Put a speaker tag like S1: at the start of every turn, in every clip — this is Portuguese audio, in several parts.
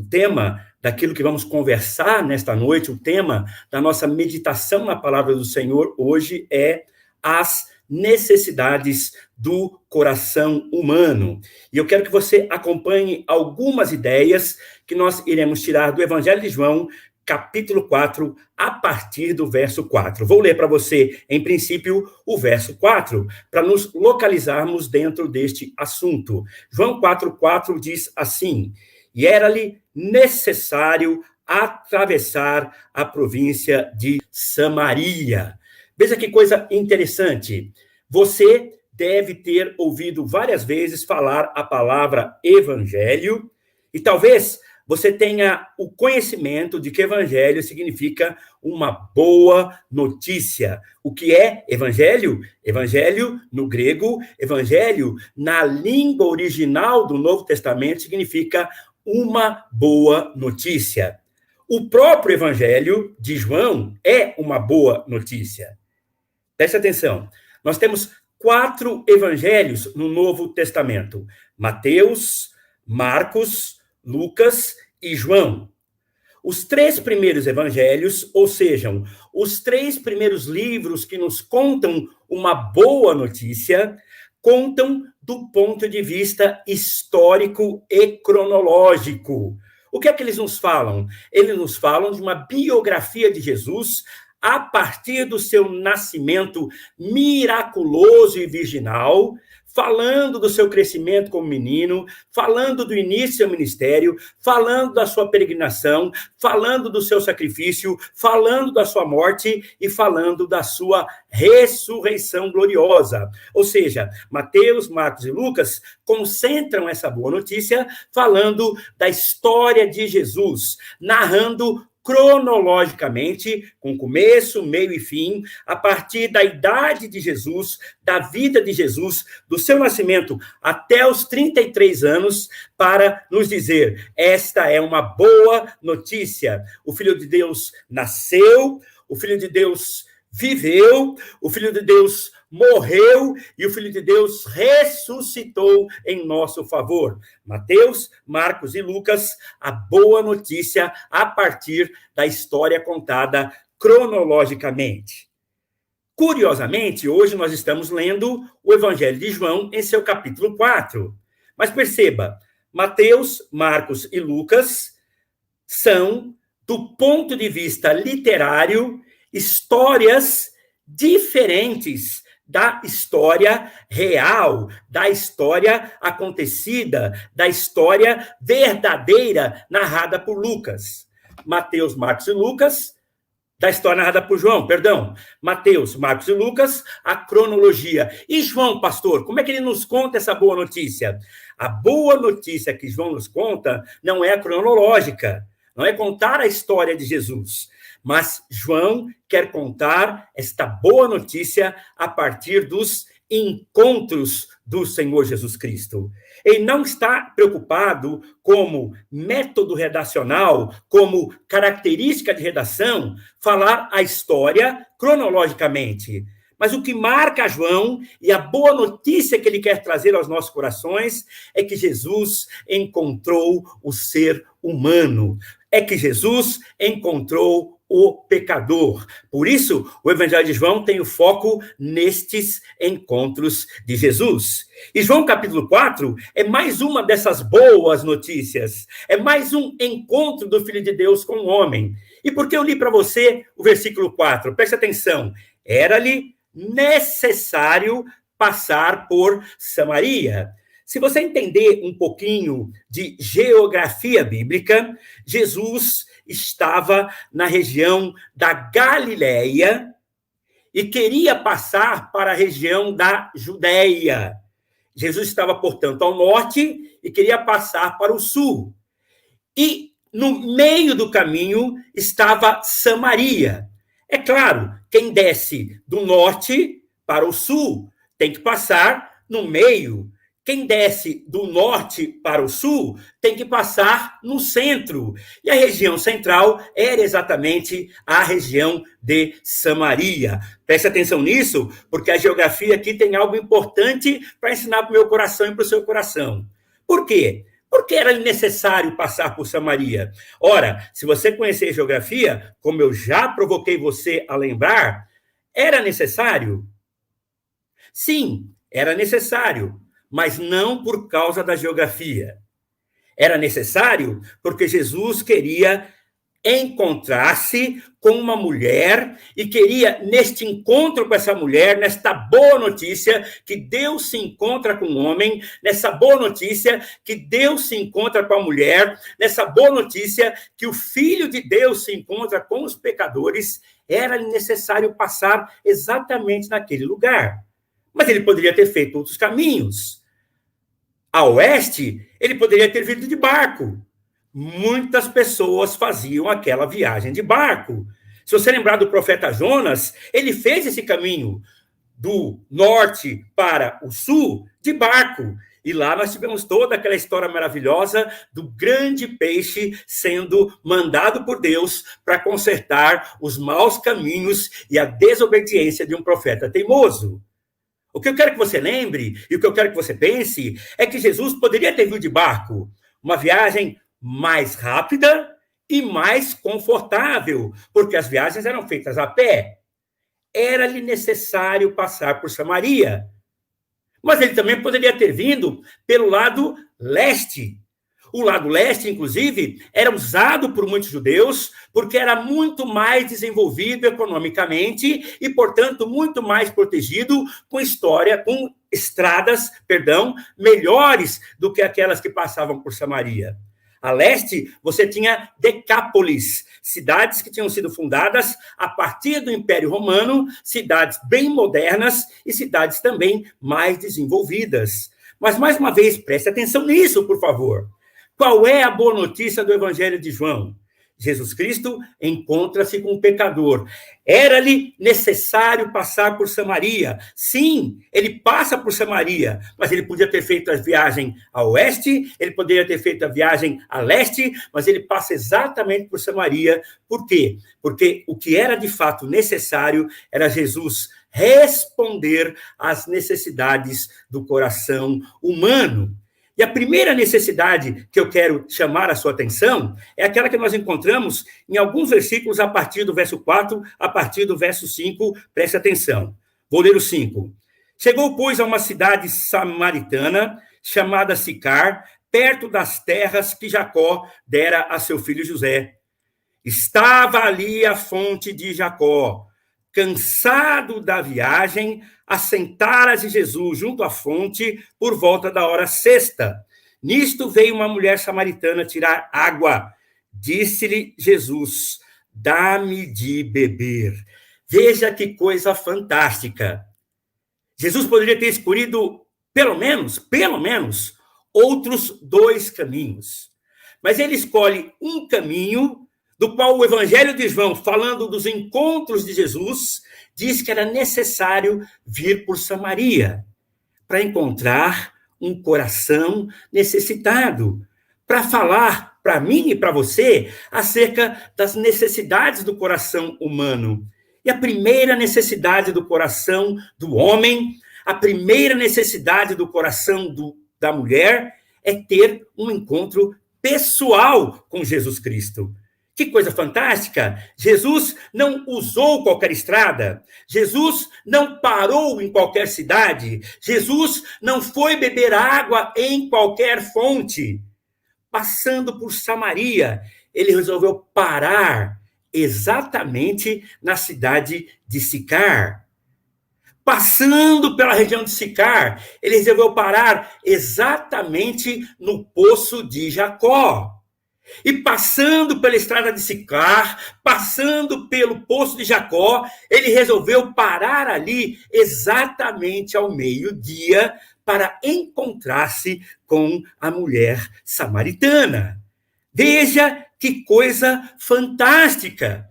S1: O tema daquilo que vamos conversar nesta noite, o tema da nossa meditação na palavra do Senhor hoje é as necessidades do coração humano. E eu quero que você acompanhe algumas ideias que nós iremos tirar do Evangelho de João, capítulo 4, a partir do verso 4. Vou ler para você, em princípio, o verso 4, para nos localizarmos dentro deste assunto. João 4,4 diz assim: e era-lhe necessário atravessar a província de Samaria. Veja que coisa interessante. Você deve ter ouvido várias vezes falar a palavra evangelho, e talvez você tenha o conhecimento de que evangelho significa uma boa notícia. O que é evangelho? Evangelho, no grego, evangelho, na língua original do Novo Testamento, significa uma boa notícia. O próprio evangelho de João é uma boa notícia. Preste atenção. Nós temos 4 evangelhos no Novo Testamento: Mateus, Marcos, Lucas e João. Os 3 primeiros evangelhos, ou seja, os 3 primeiros livros que nos contam uma boa notícia, contam do ponto de vista histórico e cronológico. O que é que eles nos falam? Eles nos falam de uma biografia de Jesus a partir do seu nascimento miraculoso e virginal, falando do seu crescimento como menino, falando do início do seu ministério, falando da sua peregrinação, falando do seu sacrifício, falando da sua morte e falando da sua ressurreição gloriosa. Ou seja, Mateus, Marcos e Lucas concentram essa boa notícia falando da história de Jesus, narrando cronologicamente, com começo, meio e fim, a partir da idade de Jesus, da vida de Jesus, do seu nascimento até os 33 anos, para nos dizer: esta é uma boa notícia. O Filho de Deus nasceu, o Filho de Deus viveu, o Filho de Deus morreu e o Filho de Deus ressuscitou em nosso favor. Mateus, Marcos e Lucas, a boa notícia a partir da história contada cronologicamente. Curiosamente, hoje nós estamos lendo o Evangelho de João em seu capítulo 4. Mas perceba, Mateus, Marcos e Lucas são, do ponto de vista literário, histórias diferentes da história real, da história acontecida, da história verdadeira narrada por Lucas. Mateus, Marcos e Lucas, da história narrada por João, perdão. Mateus, Marcos e Lucas, a cronologia. E João, pastor, como é que ele nos conta essa boa notícia? A boa notícia que João nos conta não é a cronológica, não é contar a história de Jesus, mas João quer contar esta boa notícia a partir dos encontros do Senhor Jesus Cristo. Ele não está preocupado como método redacional, como característica de redação, falar a história cronologicamente. Mas o que marca João e a boa notícia que ele quer trazer aos nossos corações é que Jesus encontrou o ser humano, é que Jesus encontrou o pecador. Por isso, o Evangelho de João tem o foco nestes encontros de Jesus. E João capítulo 4 é mais uma dessas boas notícias. É mais um encontro do Filho de Deus com o homem. E por que eu li para você o versículo 4? Preste atenção. Era-lhe necessário passar por Samaria. Se você entender um pouquinho de geografia bíblica, Jesus estava na região da Galileia e queria passar para a região da Judéia. Jesus estava, portanto, ao norte e queria passar para o sul. E no meio do caminho estava Samaria. É claro, quem desce do norte para o sul tem que passar no meio. Quem desce do norte para o sul tem que passar no centro. E a região central era exatamente a região de Samaria. Preste atenção nisso, porque a geografia aqui tem algo importante para ensinar para o meu coração e para o seu coração. Por quê? Por que era necessário passar por Samaria? Ora, se você conhecer geografia, como eu já provoquei você a lembrar, era necessário? Sim, era necessário, mas não por causa da geografia. Era necessário porque Jesus queria encontrar-se com uma mulher e queria, neste encontro com essa mulher, nesta boa notícia que Deus se encontra com o homem, nessa boa notícia que Deus se encontra com a mulher, nessa boa notícia que o Filho de Deus se encontra com os pecadores, era necessário passar exatamente naquele lugar. Mas ele poderia ter feito outros caminhos. A oeste, ele poderia ter vindo de barco. Muitas pessoas faziam aquela viagem de barco. Se você lembrar do profeta Jonas, ele fez esse caminho do norte para o sul de barco. E lá nós tivemos toda aquela história maravilhosa do grande peixe sendo mandado por Deus para consertar os maus caminhos e a desobediência de um profeta teimoso. O que eu quero que você lembre e o que eu quero que você pense é que Jesus poderia ter vindo de barco, uma viagem mais rápida e mais confortável, porque as viagens eram feitas a pé. Era-lhe necessário passar por Samaria. Mas ele também poderia ter vindo pelo lado leste. O lado leste, inclusive, era usado por muitos judeus porque era muito mais desenvolvido economicamente e, portanto, muito mais protegido com estradas, melhores do que aquelas que passavam por Samaria. A leste, você tinha Decápolis, cidades que tinham sido fundadas a partir do Império Romano, cidades bem modernas e cidades também mais desenvolvidas. Mas, mais uma vez, preste atenção nisso, por favor. Qual é a boa notícia do Evangelho de João? Jesus Cristo encontra-se com um pecador. Era-lhe necessário passar por Samaria. Sim, ele passa por Samaria, mas ele podia ter feito a viagem a oeste, ele poderia ter feito a viagem a leste, mas ele passa exatamente por Samaria. Por quê? Porque o que era de fato necessário era Jesus responder às necessidades do coração humano. E a primeira necessidade que eu quero chamar a sua atenção é aquela que nós encontramos em alguns versículos a partir do verso 4, a partir do verso 5. Preste atenção. Vou ler o 5. Chegou, pois, a uma cidade samaritana chamada Sicar, perto das terras que Jacó dera a seu filho José. Estava ali a fonte de Jacó. Cansado da viagem, assentara-se Jesus junto à fonte por volta da hora sexta. Nisto veio uma mulher samaritana tirar água. Disse-lhe Jesus: dá-me de beber. Veja que coisa fantástica. Jesus poderia ter escolhido, pelo menos, outros dois caminhos. Mas ele escolhe um caminho do qual o Evangelho de João, falando dos encontros de Jesus, diz que era necessário vir por Samaria para encontrar um coração necessitado, para falar para mim e para você acerca das necessidades do coração humano. E a primeira necessidade do coração do homem, a primeira necessidade do coração da mulher é ter um encontro pessoal com Jesus Cristo. Que coisa fantástica! Jesus não usou qualquer estrada, Jesus não parou em qualquer cidade, Jesus não foi beber água em qualquer fonte. Passando por Samaria, ele resolveu parar exatamente na cidade de Sicar. Passando pela região de Sicar, ele resolveu parar exatamente no poço de Jacó. E passando pela estrada de Sicar, passando pelo poço de Jacó, ele resolveu parar ali exatamente ao meio-dia para encontrar-se com a mulher samaritana. Veja que coisa fantástica!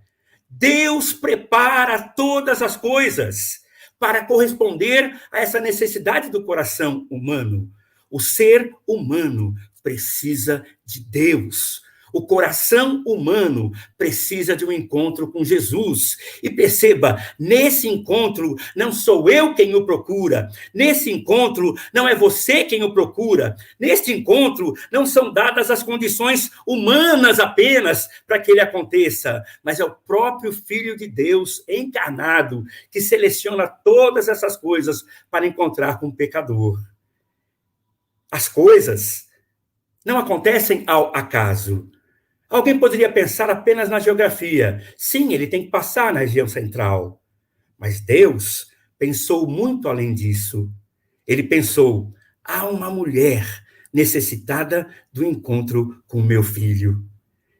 S1: Deus prepara todas as coisas para corresponder a essa necessidade do coração humano. O ser humano precisa de Deus. O coração humano precisa de um encontro com Jesus. E perceba, nesse encontro não sou eu quem o procura. Nesse encontro não é você quem o procura. Neste encontro não são dadas as condições humanas apenas para que ele aconteça, mas é o próprio Filho de Deus encarnado que seleciona todas essas coisas para encontrar com o pecador. As coisas não acontecem ao acaso. Alguém poderia pensar apenas na geografia. Sim, ele tem que passar na região central. Mas Deus pensou muito além disso. Ele pensou: há uma mulher necessitada do encontro com o meu filho.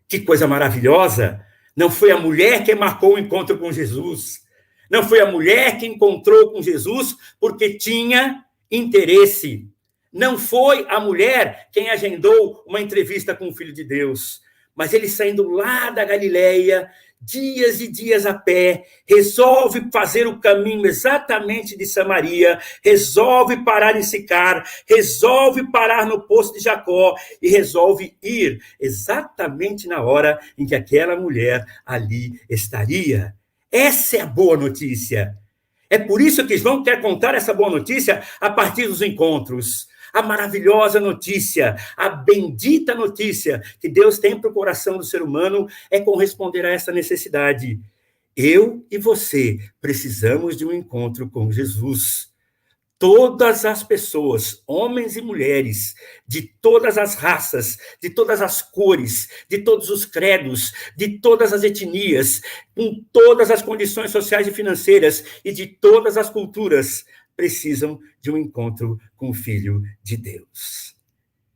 S1: Que coisa maravilhosa! Não foi a mulher que marcou o encontro com Jesus. Não foi a mulher que encontrou com Jesus porque tinha interesse. Não foi a mulher quem agendou uma entrevista com o Filho de Deus. Mas ele saindo lá da Galileia, dias e dias a pé, resolve fazer o caminho exatamente de Samaria, resolve parar em Sicar, resolve parar no poço de Jacó e resolve ir exatamente na hora em que aquela mulher ali estaria. Essa é a boa notícia. É por isso que João quer contar essa boa notícia a partir dos encontros. A maravilhosa notícia, a bendita notícia que Deus tem para o coração do ser humano é corresponder a essa necessidade. Eu e você precisamos de um encontro com Jesus. Todas as pessoas, homens e mulheres, de todas as raças, de todas as cores, de todos os credos, de todas as etnias, com todas as condições sociais e financeiras e de todas as culturas, precisam de um encontro com o Filho de Deus.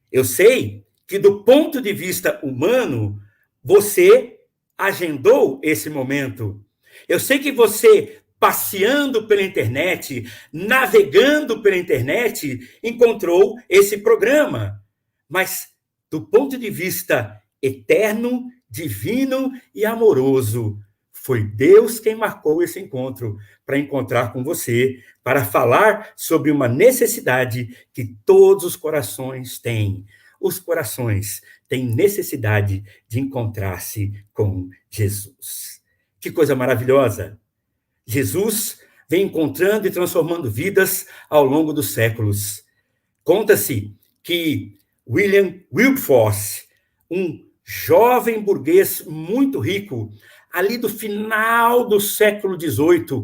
S1: Eu sei que, do ponto de vista humano, você agendou esse momento. Eu sei que você, passeando pela internet, navegando pela internet, encontrou esse programa. Mas, do ponto de vista eterno, divino e amoroso, foi Deus quem marcou esse encontro para encontrar com você, para falar sobre uma necessidade que todos os corações têm. Os corações têm necessidade de encontrar-se com Jesus. Que coisa maravilhosa! Jesus vem encontrando e transformando vidas ao longo dos séculos. Conta-se que William Wilberforce, um jovem burguês muito rico, ali do final do século XVIII,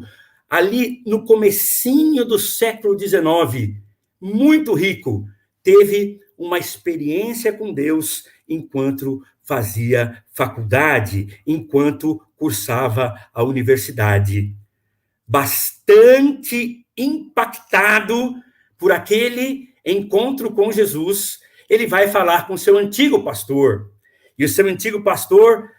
S1: ali no comecinho do século XIX, muito rico, teve uma experiência com Deus enquanto fazia faculdade, enquanto cursava a universidade. Bastante impactado por aquele encontro com Jesus, ele vai falar com seu antigo pastor. E o seu antigo pastor,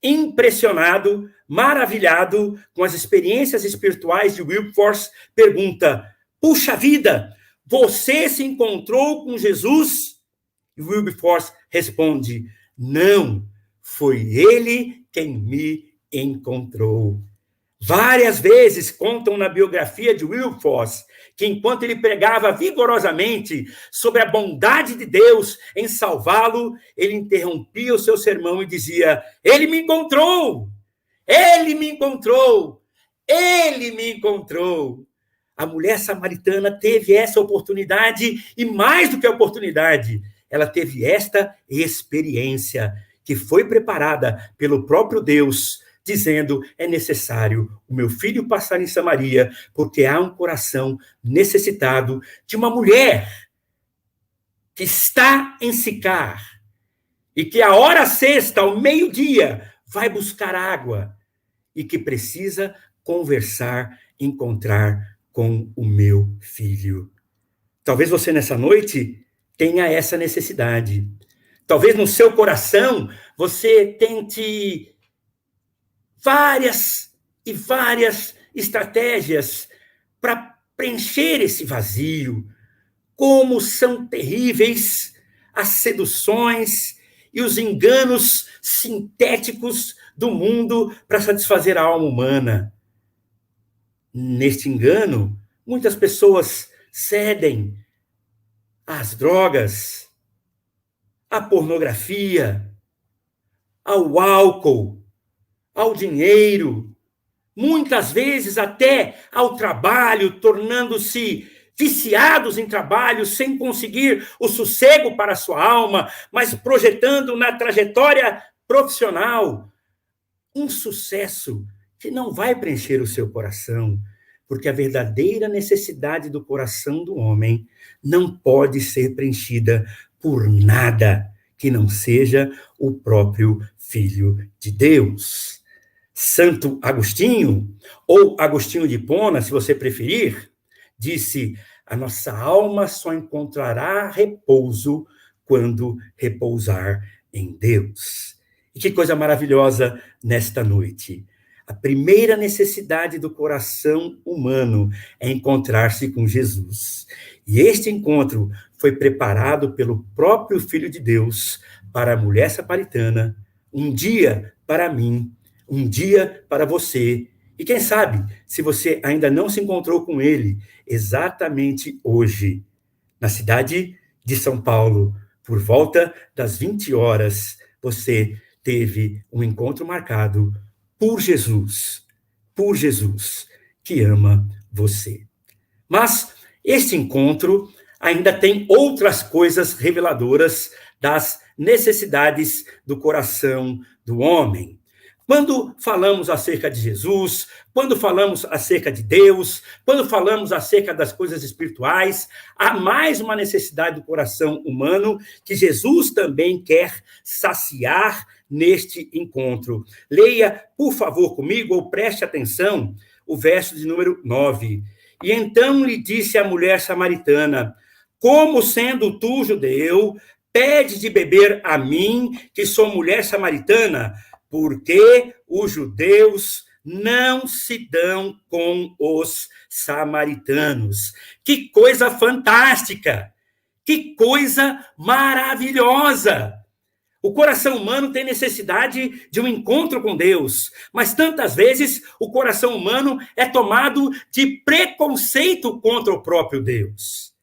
S1: impressionado, maravilhado com as experiências espirituais de Wilberforce, pergunta: puxa vida, você se encontrou com Jesus? E Wilberforce responde: não, foi ele quem me encontrou. Várias vezes contam na biografia de Wilberforce que, enquanto ele pregava vigorosamente sobre a bondade de Deus em salvá-lo, ele interrompia o seu sermão e dizia: ele me encontrou! Ele me encontrou! Ele me encontrou! A mulher samaritana teve essa oportunidade e, mais do que a oportunidade, ela teve esta experiência que foi preparada pelo próprio Deus, dizendo: é necessário o meu filho passar em Samaria, porque há um coração necessitado de uma mulher que está em Sicar e que a hora sexta, ao meio-dia, vai buscar água e que precisa conversar, encontrar com o meu filho. Talvez você nessa noite tenha essa necessidade. Talvez no seu coração você tente várias e várias estratégias para preencher esse vazio. Como são terríveis as seduções e os enganos sintéticos do mundo para satisfazer a alma humana. Neste engano, muitas pessoas cedem às drogas, à pornografia, ao álcool, ao dinheiro, muitas vezes até ao trabalho, tornando-se viciados em trabalho, sem conseguir o sossego para a sua alma, mas projetando na trajetória profissional um sucesso que não vai preencher o seu coração, porque a verdadeira necessidade do coração do homem não pode ser preenchida por nada que não seja o próprio Filho de Deus. Santo Agostinho, ou Agostinho de Hipona, se você preferir, disse: a nossa alma só encontrará repouso quando repousar em Deus. E que coisa maravilhosa nesta noite. A primeira necessidade do coração humano é encontrar-se com Jesus. E este encontro foi preparado pelo próprio Filho de Deus para a mulher samaritana, um dia para mim, um dia para você. E quem sabe, se você ainda não se encontrou com ele, exatamente hoje, na cidade de São Paulo, por volta das 20 horas, você teve um encontro marcado por Jesus, que ama você. Mas este encontro ainda tem outras coisas reveladoras das necessidades do coração do homem. Quando falamos acerca de Jesus, quando falamos acerca de Deus, quando falamos acerca das coisas espirituais, há mais uma necessidade do coração humano que Jesus também quer saciar neste encontro. Leia, por favor, comigo, ou preste atenção, o verso de número 9. E então lhe disse a mulher samaritana: como sendo tu judeu, pede de beber a mim, que sou mulher samaritana? Porque os judeus não se dão com os samaritanos. Que coisa fantástica! Que coisa maravilhosa! O coração humano tem necessidade de um encontro com Deus, mas tantas vezes o coração humano é tomado de preconceito contra o próprio Deus.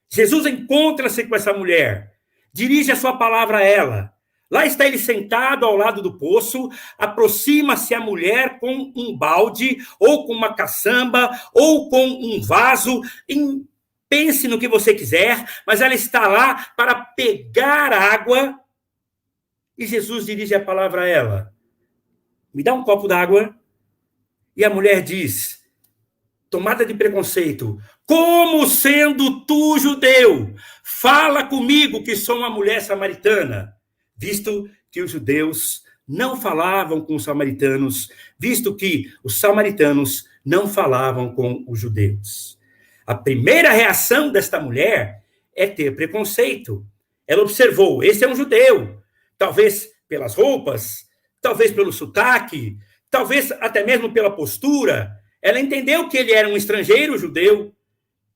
S1: Jesus encontra-se com essa mulher, dirige a sua palavra a ela. Lá está ele sentado ao lado do poço, aproxima-se a mulher com um balde, ou com uma caçamba, ou com um vaso. Pense no que você quiser, mas ela está lá para pegar água. E Jesus dirige a palavra a ela: me dá um copo d'água. E a mulher diz, tomada de preconceito: como sendo tu judeu, fala comigo que sou uma mulher samaritana. Visto que os judeus não falavam com os samaritanos, visto que os samaritanos não falavam com os judeus. A primeira reação desta mulher é ter preconceito. Ela observou: esse é um judeu. Talvez pelas roupas, talvez pelo sotaque, talvez até mesmo pela postura. Ela entendeu que ele era um estrangeiro judeu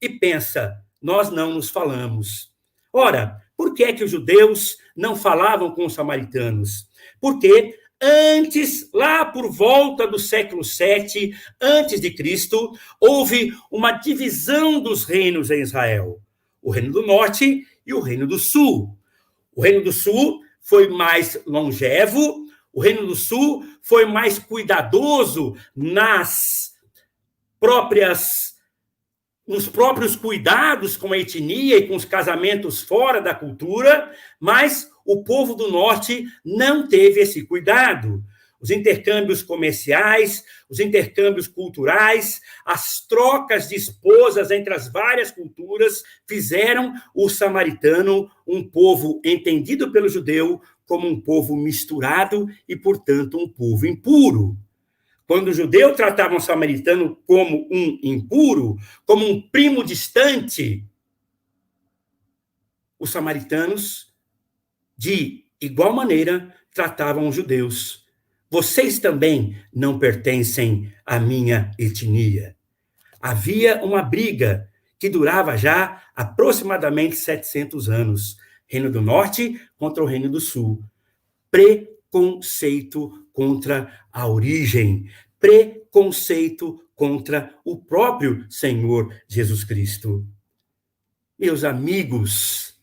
S1: e pensa: nós não nos falamos. Ora, por que é que os judeus não falavam com os samaritanos? Porque antes, lá por volta do século 7 antes de Cristo, houve uma divisão dos reinos em Israel: o reino do norte e o reino do sul. O reino do sul foi mais longevo, o reino do sul foi mais cuidadoso nos próprios cuidados com a etnia e com os casamentos fora da cultura, mas o povo do norte não teve esse cuidado. Os intercâmbios comerciais, os intercâmbios culturais, as trocas de esposas entre as várias culturas fizeram o samaritano um povo entendido pelo judeu como um povo misturado e, portanto, um povo impuro. Quando o judeu tratava o samaritano como um impuro, como um primo distante, os samaritanos, de igual maneira, tratavam os judeus. Vocês também não pertencem à minha etnia. Havia uma briga que durava já aproximadamente 700 anos. Reino do Norte contra o Reino do Sul. Preconceito contra a origem. Preconceito contra o próprio Senhor Jesus Cristo. Meus amigos,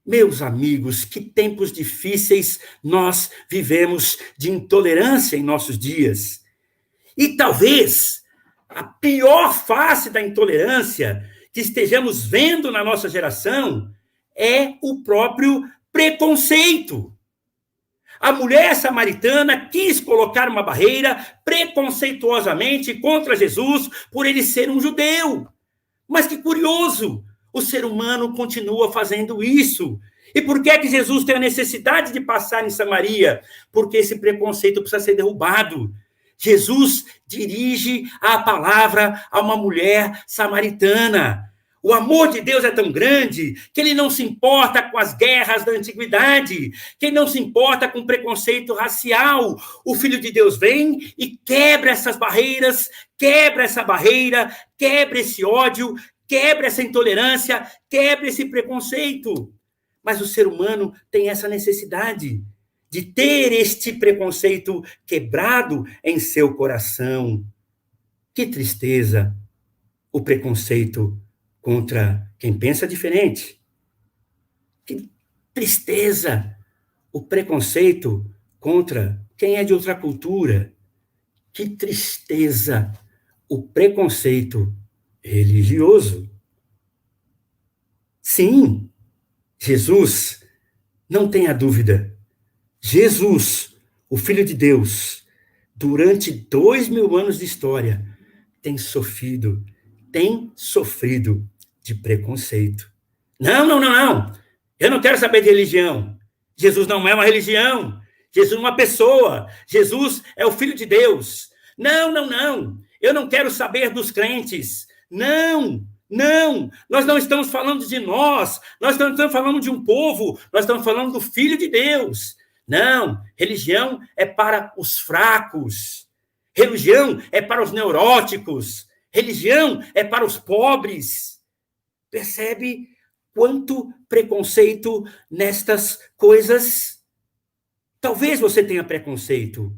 S1: Meus amigos, que tempos difíceis nós vivemos de intolerância em nossos dias. E talvez a pior face da intolerância que estejamos vendo na nossa geração é o próprio preconceito. A mulher samaritana quis colocar uma barreira preconceituosamente contra Jesus por ele ser um judeu. Mas que curioso, o ser humano continua fazendo isso. E por que é que Jesus tem a necessidade de passar em Samaria? Porque esse preconceito precisa ser derrubado. Jesus dirige a palavra a uma mulher samaritana. O amor de Deus é tão grande que ele não se importa com as guerras da antiguidade, que ele não se importa com preconceito racial. O Filho de Deus vem e quebra essas barreiras, quebra essa barreira, quebra esse ódio, quebra essa intolerância, quebra esse preconceito. Mas o ser humano tem essa necessidade de ter este preconceito quebrado em seu coração. Que tristeza o preconceito contra quem pensa diferente. Que tristeza o preconceito contra quem é de outra cultura. Que tristeza o preconceito religioso. Sim, Jesus, não tenha dúvida, Jesus, o Filho de Deus, durante 2000 anos de história, tem sofrido de preconceito. Não. Eu não quero saber de religião. Jesus não é uma religião. Jesus é uma pessoa. Jesus é o Filho de Deus. Não. Eu não quero saber dos crentes. Não. Nós não estamos falando de nós não estamos falando de um povo, nós estamos falando do Filho de Deus. Não, religião é para os fracos, religião é para os neuróticos, religião é para os pobres. Percebe quanto preconceito nestas coisas? Talvez você tenha preconceito,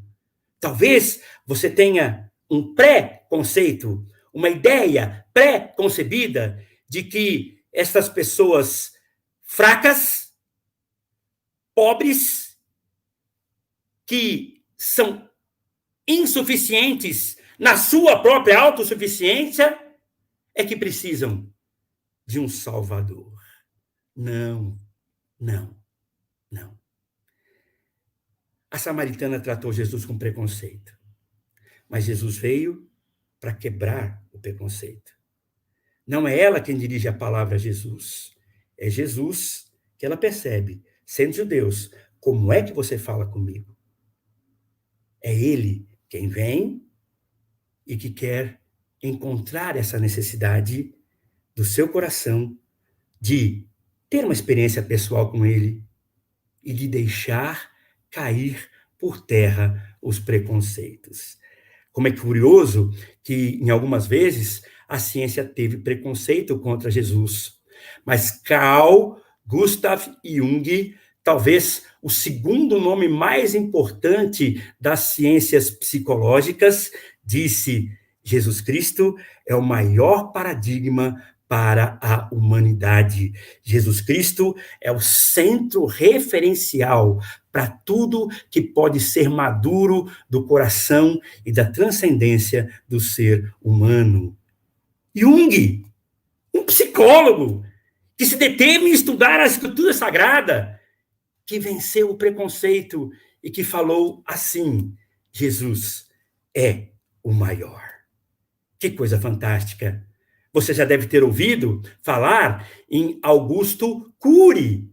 S1: talvez você tenha um pré-conceito, uma ideia pré-concebida de que essas pessoas fracas, pobres, que são insuficientes na sua própria autossuficiência, é que precisam de um Salvador. Não. A samaritana tratou Jesus com preconceito, mas Jesus veio para quebrar o preconceito. Não é ela quem dirige a palavra a Jesus. É Jesus que ela percebe, sendo judeus, como é que você fala comigo? É ele quem vem e que quer encontrar essa necessidade do seu coração de ter uma experiência pessoal com ele e de deixar cair por terra os preconceitos. Como é curioso que, em algumas vezes, a ciência teve preconceito contra Jesus. Mas Carl Gustav Jung, talvez o segundo nome mais importante das ciências psicológicas, disse: Jesus Cristo é o maior paradigma para a humanidade. Jesus Cristo é o centro referencial para tudo que pode ser maduro do coração e da transcendência do ser humano. Jung, um psicólogo que se deteve em estudar a Escritura Sagrada, que venceu o preconceito e que falou assim: Jesus é o maior. Que coisa fantástica! Você já deve ter ouvido falar em Augusto Cury,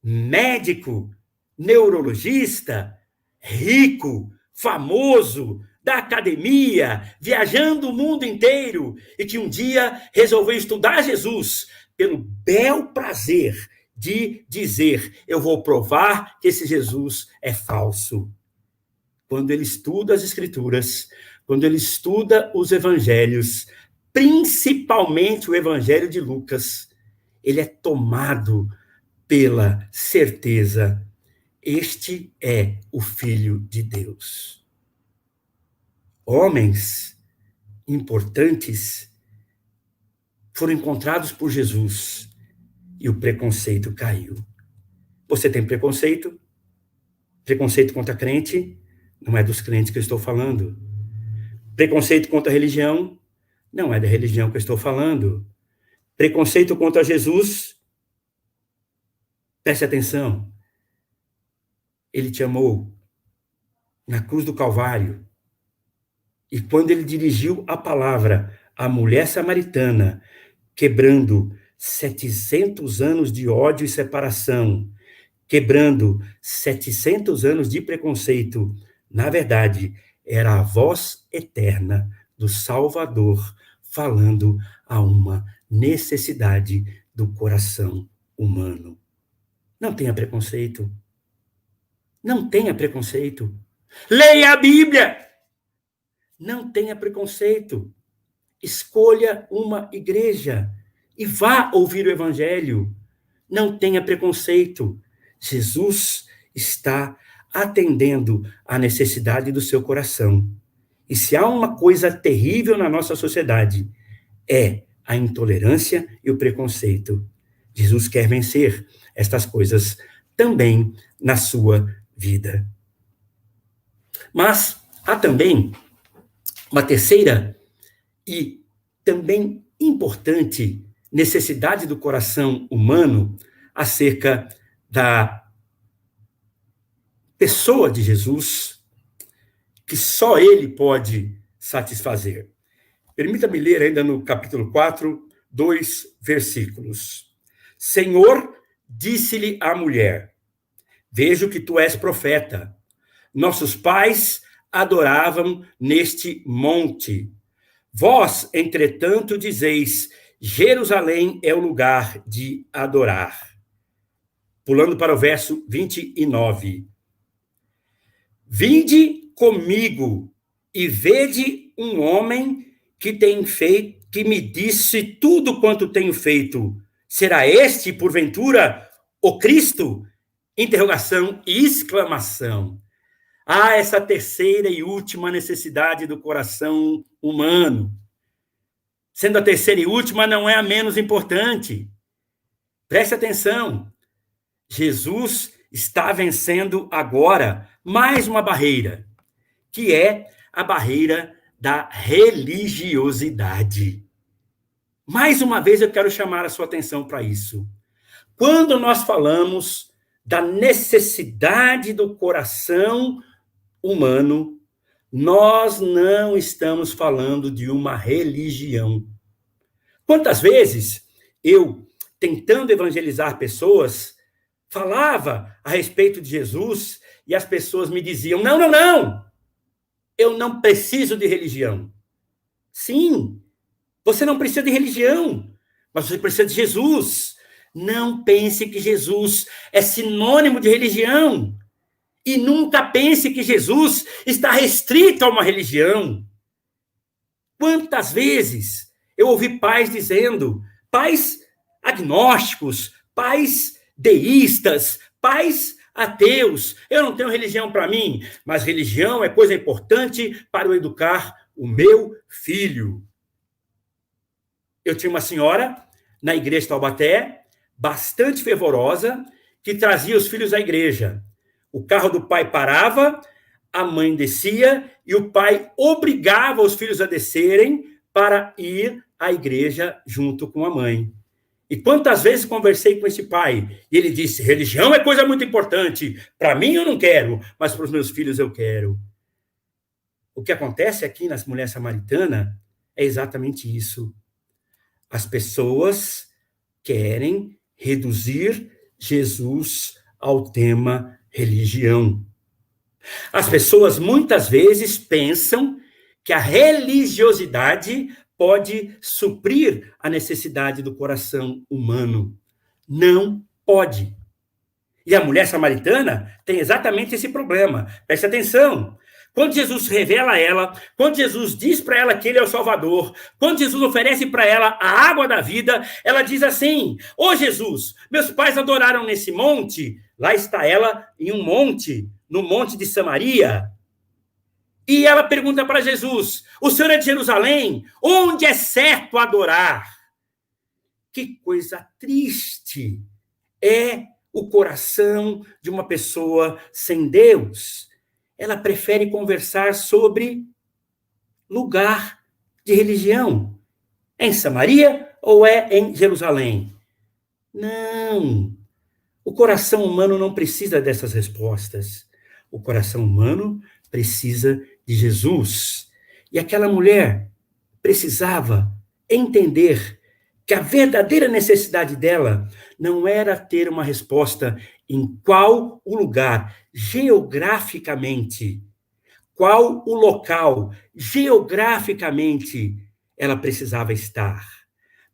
S1: médico, neurologista, rico, famoso, da academia, viajando o mundo inteiro, e que um dia resolveu estudar Jesus pelo bel prazer de dizer: eu vou provar que esse Jesus é falso. Quando ele estuda as Escrituras, quando ele estuda os evangelhos, principalmente o evangelho de Lucas, ele é tomado pela certeza: este é o Filho de Deus. Homens importantes foram encontrados por Jesus e o preconceito caiu. Você tem preconceito? Preconceito contra crente? Não é dos crentes que eu estou falando. Preconceito contra a religião? Não é da religião que eu estou falando. Preconceito contra Jesus? Preste atenção. Ele te amou na cruz do Calvário. E quando ele dirigiu a palavra à mulher samaritana, quebrando 700 anos de ódio e separação, quebrando 700 anos de preconceito, na verdade, era a voz eterna do Salvador falando a uma necessidade do coração humano. Não tenha preconceito. Não tenha preconceito. Leia a Bíblia. Não tenha preconceito. Escolha uma igreja e vá ouvir o Evangelho. Não tenha preconceito. Jesus está atendendo à necessidade do seu coração. E se há uma coisa terrível na nossa sociedade, é a intolerância e o preconceito. Jesus quer vencer estas coisas também na sua vida. Mas há também uma terceira e também importante necessidade do coração humano acerca da pessoa de Jesus, que só ele pode satisfazer. Permita-me ler ainda no capítulo 4, 2 versículos. Senhor, disse-lhe a mulher, vejo que tu és profeta. Nossos pais adoravam neste monte. Vós, entretanto, dizeis, Jerusalém é o lugar de adorar. Pulando para o verso 29. Vinde comigo e vede um homem que me disse tudo quanto tenho feito. Será este, porventura, o Cristo? Interrogação e exclamação. Há essa terceira e última necessidade do coração humano. Sendo a terceira e última, não é a menos importante. Preste atenção. Jesus está vencendo agora mais uma barreira, que é a barreira da religiosidade. Mais uma vez eu quero chamar a sua atenção para isso. Quando nós falamos da necessidade do coração humano, nós não estamos falando de uma religião. Quantas vezes eu, tentando evangelizar pessoas, falava a respeito de Jesus e as pessoas me diziam, não, eu não preciso de religião. Sim, você não precisa de religião, mas você precisa de Jesus. Não pense que Jesus é sinônimo de religião. E nunca pense que Jesus está restrito a uma religião. Quantas vezes eu ouvi pais dizendo, pais agnósticos, pais deístas, pais ateus, eu não tenho religião para mim, mas religião é coisa importante para eu educar o meu filho. Eu tinha uma senhora na igreja de Taubaté, bastante fervorosa, que trazia os filhos à igreja. O carro do pai parava, a mãe descia e o pai obrigava os filhos a descerem para ir à igreja junto com a mãe. E quantas vezes conversei com esse pai e ele disse, religião é coisa muito importante, para mim eu não quero, mas para os meus filhos eu quero. O que acontece aqui nas mulheres samaritanas é exatamente isso. As pessoas querem reduzir Jesus ao tema religião. As pessoas muitas vezes pensam que a religiosidade pode suprir a necessidade do coração humano. Não pode. E a mulher samaritana tem exatamente esse problema. Preste atenção. Quando Jesus revela a ela, quando Jesus diz para ela que ele é o Salvador, quando Jesus oferece para ela a água da vida, ela diz assim, ô Jesus, meus pais adoraram nesse monte, lá está ela em um monte, no monte de Samaria, e ela pergunta para Jesus, o Senhor é de Jerusalém? Onde é certo adorar? Que coisa triste é o coração de uma pessoa sem Deus. Ela prefere conversar sobre lugar de religião. É em Samaria ou é em Jerusalém? Não. O coração humano não precisa dessas respostas. O coração humano precisa de Jesus. E aquela mulher precisava entender que a verdadeira necessidade dela não era ter uma resposta em qual o lugar geograficamente, qual o local geograficamente ela precisava estar,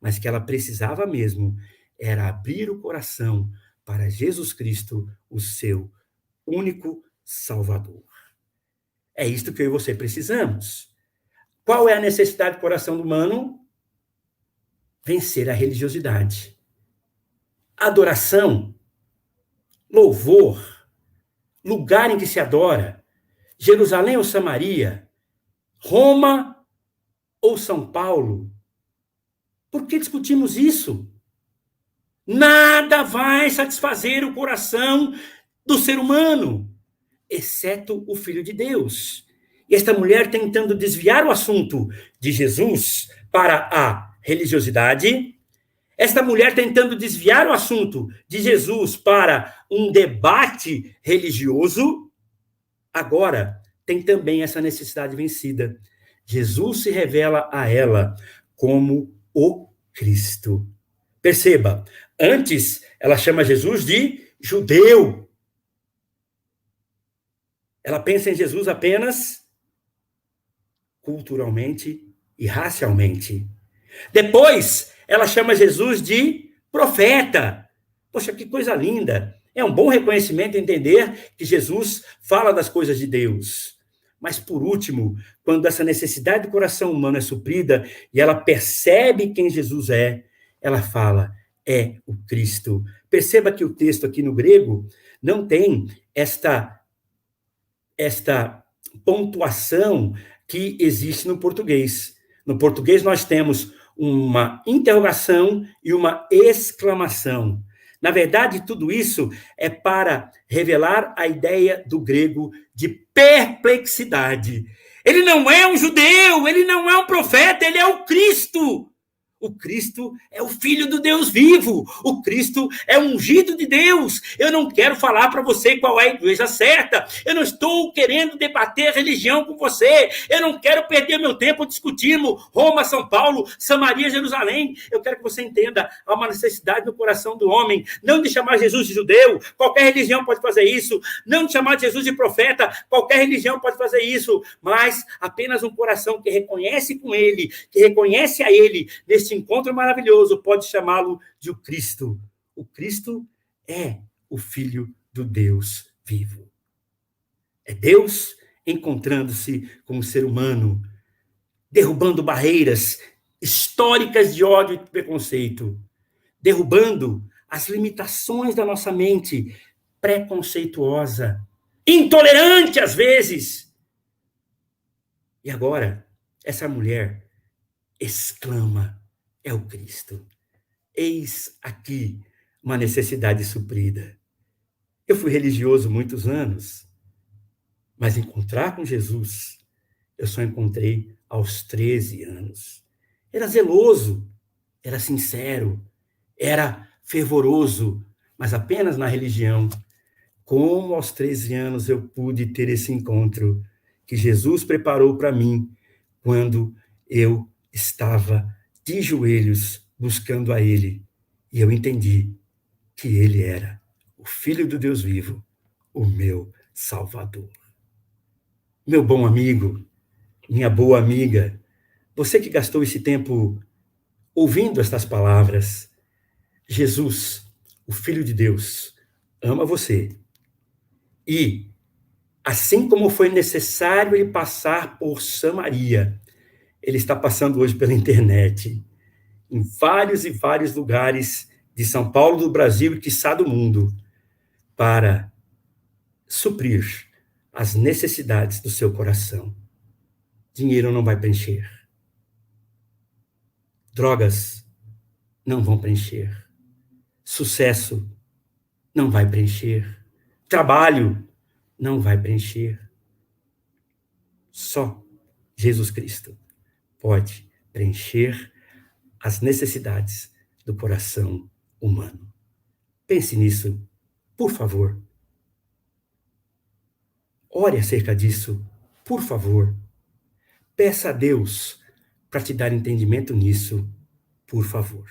S1: mas que ela precisava mesmo era abrir o coração para Jesus Cristo, o seu único Salvador. É isto que eu e você precisamos. Qual é a necessidade do coração humano? Vencer a religiosidade. Adoração, louvor, lugar em que se adora, Jerusalém ou Samaria, Roma ou São Paulo. Por que discutimos isso? Nada vai satisfazer o coração do ser humano, exceto o Filho de Deus. E esta mulher tentando desviar o assunto de Jesus para a religiosidade, esta mulher tentando desviar o assunto de Jesus para um debate religioso, agora tem também essa necessidade vencida. Jesus se revela a ela como o Cristo. Perceba, antes ela chama Jesus de judeu. Ela pensa em Jesus apenas culturalmente e racialmente. Depois, ela chama Jesus de profeta. Poxa, que coisa linda. É um bom reconhecimento entender que Jesus fala das coisas de Deus. Mas, por último, quando essa necessidade do coração humano é suprida e ela percebe quem Jesus é, ela fala, é o Cristo. Perceba que o texto aqui no grego não tem esta pontuação que existe no português. No português nós temos uma interrogação e uma exclamação. Na verdade, tudo isso é para revelar a ideia do grego de perplexidade. Ele não é um judeu, ele não é um profeta, ele é o Cristo. O Cristo é o Filho do Deus vivo. O Cristo é o ungido de Deus. Eu não quero falar para você qual é a igreja certa. Eu não estou querendo debater religião com você. Eu não quero perder meu tempo discutindo Roma, São Paulo, Samaria, Jerusalém. Eu quero que você entenda, há uma necessidade no coração do homem, não de chamar Jesus de judeu. Qualquer religião pode fazer isso. Não de chamar Jesus de profeta. Qualquer religião pode fazer isso. Mas apenas um coração que reconhece com ele, que reconhece a ele, neste encontro maravilhoso, pode chamá-lo de o Cristo. O Cristo é o Filho do Deus vivo. É Deus encontrando-se com o ser humano, derrubando barreiras históricas de ódio e preconceito, derrubando as limitações da nossa mente preconceituosa, intolerante às vezes. E agora, essa mulher exclama, é o Cristo. Eis aqui uma necessidade suprida. Eu fui religioso muitos anos, mas encontrar com Jesus, eu só encontrei aos 13 anos. Era zeloso, era sincero, era fervoroso, mas apenas na religião. Como aos 13 anos eu pude ter esse encontro que Jesus preparou para mim quando eu estava de joelhos buscando a Ele, e eu entendi que Ele era o Filho do Deus vivo, o meu Salvador. Meu bom amigo, minha boa amiga, você que gastou esse tempo ouvindo estas palavras, Jesus, o Filho de Deus, ama você. E, assim como foi necessário ele passar por Samaria, ele está passando hoje pela internet, em vários e vários lugares de São Paulo, do Brasil e, quiçá, do mundo, para suprir as necessidades do seu coração. Dinheiro não vai preencher. Drogas não vão preencher. Sucesso não vai preencher. Trabalho não vai preencher. Só Jesus Cristo pode preencher as necessidades do coração humano. Pense nisso, por favor. Ore acerca disso, por favor. Peça a Deus para te dar entendimento nisso, por favor.